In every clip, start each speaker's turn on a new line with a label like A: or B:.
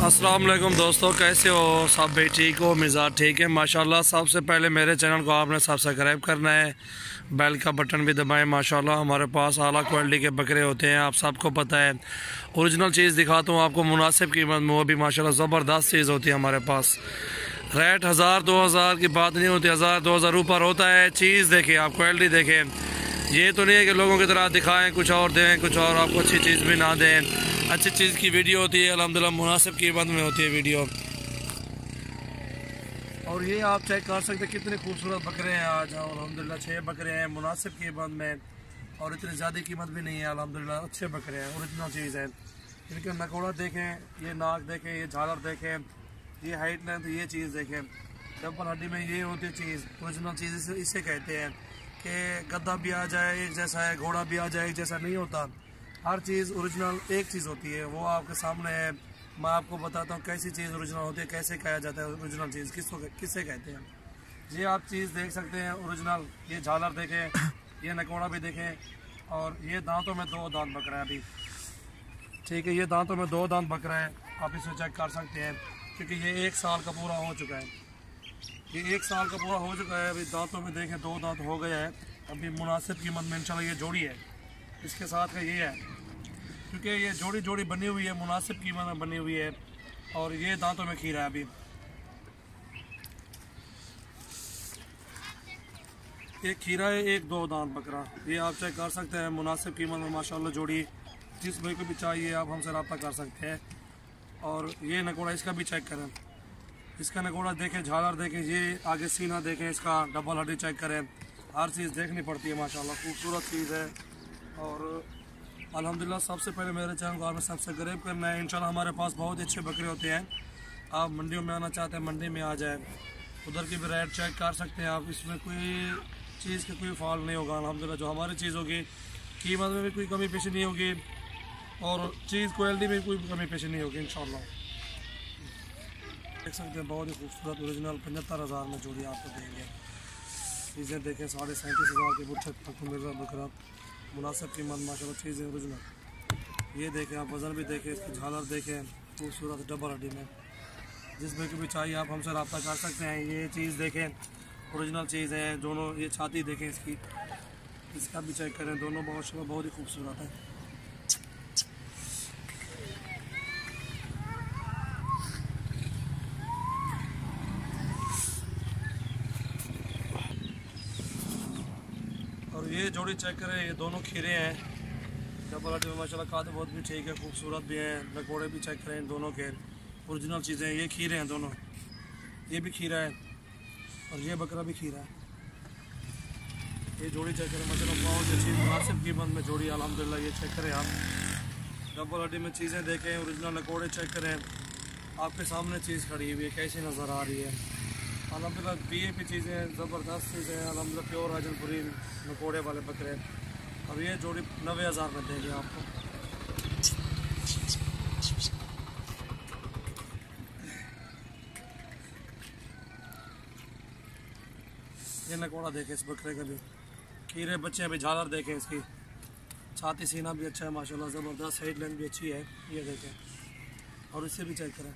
A: अस्सलाम वालेकुम दोस्तों, कैसे हो सब? भाई ठीक हो, मिजाज ठीक है माशाल्लाह। सबसे पहले मेरे चैनल को आपने सब्सक्राइब करना है, बेल का बटन भी दबाएं। माशाल्लाह हमारे पास आला क्वालिटी के बकरे होते हैं, आप सबको पता है। ओरिजिनल चीज़ दिखाता हूँ आपको मुनासिब कीमत में, वो भी माशाल्लाह ज़बरदस्त चीज़ होती है हमारे पास। रेट 1000-2000 की बात नहीं होती, 1000-2000 ऊपर होता है। चीज़ देखें आप, क्वालिटी देखें। ये तो नहीं है कि लोगों की तरह दिखाएं कुछ और दें कुछ और, आपको अच्छी चीज़ भी ना दें। अच्छी चीज़ की वीडियो होती है अल्हम्दुलिल्लाह, मुनासिब कीमत में होती है वीडियो। और ये आप चेक कर सकते हैं कितने खूबसूरत बकरे हैं आज। अल्हम्दुलिल्लाह 6 बकरे हैं मुनासिब कीमत में, और इतनी ज़्यादा कीमत भी नहीं है। अल्हम्दुलिल्लाह अच्छे बकरे हैं, ओरिजिनल चीज़ है। इनके नकोड़ा देखें, ये नाक देखें, ये झालर देखें, ये हाइट लेंथ, ये चीज़ देखें। डबल हड्डी में ये होती चीज़, ओरिजिनल चीज़ इसे कहते हैं कि गद्दा भी आ जाए एक जैसा है, घोड़ा भी आ जाए एक जैसा नहीं होता। हर चीज़ ओरिजिनल एक चीज़ होती है, वो आपके सामने है। मैं आपको बताता हूँ कैसी चीज़ ओरिजिनल होती है, कैसे कहा जाता है ओरिजिनल चीज़ किससे कहते हैं। ये आप चीज़ देख सकते हैं ओरिजिनल। ये झालर देखें, ये नकोड़ा भी देखें, और ये दांतों में 2 दांत बकरा है अभी। ठीक है, ये दांतों में 2 दांत बकरा है, आप इसे चेक कर सकते हैं, क्योंकि ये 1 साल का पूरा हो चुका है। ये 1 साल का पूरा हो चुका है, अभी दांतों में देखें 2 दांत हो गया है। अभी मुनासिब कीमत में इंशाल्लाह ये जोड़ी है, इसके साथ का ये है, क्योंकि ये जोड़ी बनी हुई है, मुनासिब कीमत में बनी हुई है। और ये दांतों में खीरा है अभी। एक खीरा है, 1-2 दांत बकरा, ये आप चेक कर सकते हैं। मुनासिब कीमत में माशाल्लाह जोड़ी, जिस भाई को भी चाहिए आप हमसे रब्ता कर सकते हैं। और ये नकोड़ा इसका भी चेक करें, इसका नकोड़ा देखें, झालर देखें, ये आगे सीना देखें, इसका डबल हड्डी चेक करें। हर चीज़ देखनी पड़ती है माशाल्लाह, खूबसूरत चीज़ है। और अल्हम्दुलिल्लाह सबसे पहले मेरे चैनल को आपने सब्सक्राइब करना है। इंशाल्लाह हमारे पास बहुत अच्छे बकरे होते हैं। आप मंडियों में आना चाहते हैं, मंडी में आ जाए, उधर की भी रेट चेक कर सकते हैं आप। इसमें कोई चीज़ की कोई फॉल्ट नहीं होगा अल्हम्दुलिल्लाह। जो हमारी चीज़ होगी, कीमत में भी कोई कमी पेशी नहीं होगी, और चीज़ क्वालिटी में कोई कमी पेशी नहीं होगी इंशाल्लाह। देख सकते हैं बहुत ही खूबसूरत ओरिजिनल 75,000 में जोड़ी आपको देंगे। चीज़ें देखें, 37,500 के बुट तक मिल रहा बकरा, मुनासिब कीमत माशाल्लाह चीज़ें ओरिजिनल। ये देखें आप, वज़न भी देखें, इसकी झालर देखें, खूबसूरत डबल हड्डी में। जिस भाई को भी चाहिए आप हमसे रब्ता कर सकते हैं। ये चीज़ देखें, ओरिजिनल चीज़ है दोनों। ये छाती देखें इसकी, इसका भी चेक करें, दोनों माशाल्लाह बहुत ही खूबसूरत है। और ये जोड़ी चेक करें, ये दोनों खीरे हैं डबल हड्डी में माशाल्लाह, काद बहुत भी ठीक है, खूबसूरत भी हैं। नकोड़े भी चेक करें दोनों के, ओरिजिनल चीज़ें। ये खीरे हैं दोनों, ये भी खीरा है और ये बकरा भी खीरा है। ये जोड़ी चेक करें माशाल्लाह, बहुत अच्छी मुनासिब कीमत में जोड़ी अल्हम्दुलिल्लाह। ये चेक करें आप, डबल हड्डी में चीज़ें देखें, ओरिजिनल नकोड़े चेक करें। आपके सामने चीज़ खड़ी हुई है, कैसी नज़र आ रही है अल्हम्दुलिल्लाह। BAP चीज़ें, ज़बरदस्त चीज़ें अल्हम्दुलिल्लाह, प्योर राजनपुरी नकोड़े वाले बकरे। अब ये जोड़ी 90,000 में देंगे आपको। ये नकोड़ा देखें इस बकरे का भी, खीरे बच्चे अभी। झालर देखें इसकी, छाती सीना भी अच्छा है माशाल्लाह, ज़बरदस्त। साइड लाइन भी अच्छी है, ये देखें। और इससे भी चेक करें,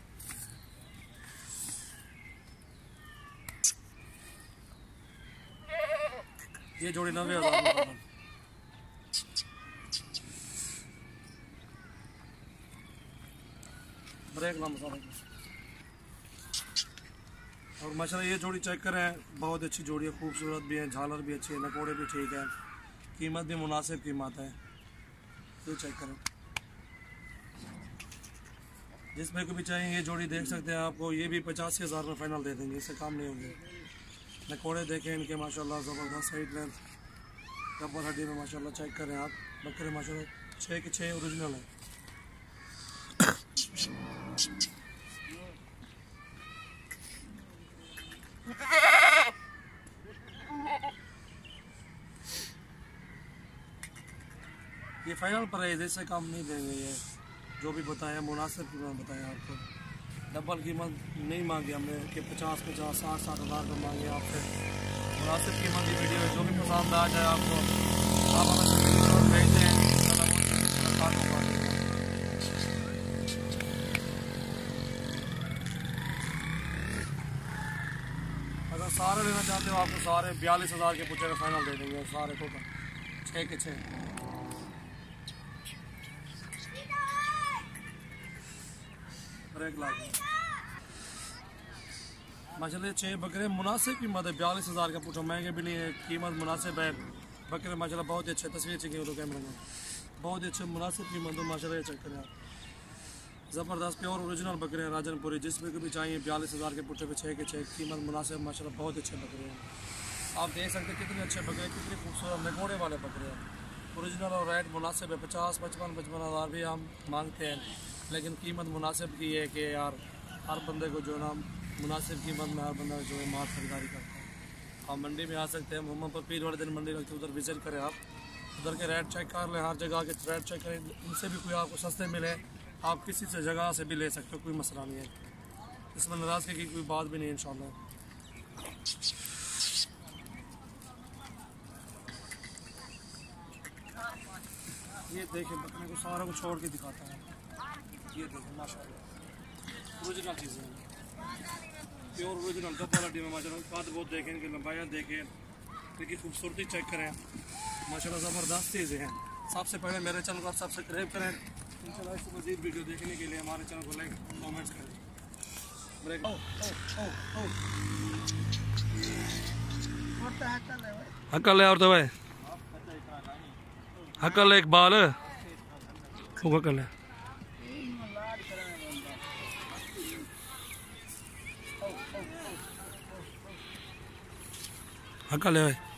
A: ये जोड़ी 90,000 में। ब्रेक ना मसाला। और माशाल्लाह ये जोड़ी चेक करें, बहुत अच्छी जोड़ी है, खूबसूरत भी है, झालर भी अच्छी है, नकोड़े भी ठीक है, कीमत भी मुनासिब कीमत है। ये चेक करें, जिस भाई को भी चाहिए ये जोड़ी देख सकते हैं आपको। ये भी 85,000 में फाइनल दे देंगे, इससे काम नहीं होंगे। नकोड़े देखें इनके माशाल्लाह, ज़बरदस्त साइड लेंथ, डबल हड्डी में माशाल्लाह। चेक करें आप, बकरे माशाल्लाह 6 के 6 ओरिजिनल है। ये फाइनल प्राइस, इससे कम नहीं देंगे। ये जो भी बताया मुनासिब कीमत बताया आपको, डबल कीमत नहीं मांगी हमने कि 50-50, 60-60 हज़ार का मांगे आपसे। मुनासिब कीमत की वीडियो है, जो भी पसंद आ जाए आपको आप हमें भेजते हैं। सारे लेना चाहते हो आपको सारे 42,000 के पूछे का फाइनल दे देंगे सारे टोटल 6 के 6 1 लाख माशाल्लाह 6 बकरे मुनासिब कीमत है 42,000 का पूछो महंगे भी नहीं है कीमत मुनासिब है बकरे माशाल्लाह बहुत ही अच्छे तस्वीर चाहिए तो कैमरे में बहुत ही अच्छे मुनासिब कीमत है माशाल्लाह चेक करें आप ज़बरदस्त प्योर ओरिजिनल बकरे हैं राजनपुरी जिसमें कभी चाहिए 42,000 के पुट्ठे पे 6 के 6 कीमत मुनासिब माशाल्लाह बहुत अच्छे बकरे हैं आप देख सकते हैं कितने अच्छे बकरे कितने खूबसूरत नकोड़े वाले बकरे हैं ओरिजिनल और रेट मुनासिब है 50-55 हज़ार भी हम मांगते हैं लेकिन कीमत मुनासिब की है कि यार हर बंदे को जो है ना मुनासिब कीमत में हर बंदा जो है माल खरीदारी करता है आप मंडी में आ सकते हैं मोहम्मदपुर पीर वाले दिन मंडी लगती है उधर विजिट करें आप उधर के रेट चेक कर लें हर जगह के रेट चेक करें इनसे भी कोई आपको सस्ते मिले आप किसी से जगह से भी ले सकते हो कोई मसला नहीं है इसमें नाराज़गी की कोई बात भी नहीं है इंशाल्लाह ये देखें बकरे को सारा को छोड़ के दिखाता है ये देखें माशाल्लाह ओरिजिनल चीज़ें हैं प्योर ओरिजिनल गब्बा में माशाल्लाह कद बहुत देखें इनकी लंबाइयाँ देखें इनकी खूबसूरती चेक करें माशाल्लाह ज़बरदस्त चीज़ें हैं सबसे पहले मेरे चैनल को आप सब्सक्राइब करें इंशाल्लाह इससे मज़ीद वीडियो देखने के लिए हमारे चैनल को लाइक कमेंट्स करें हकल है और तो भाई हकल एक बाल हकल है हकल है भाई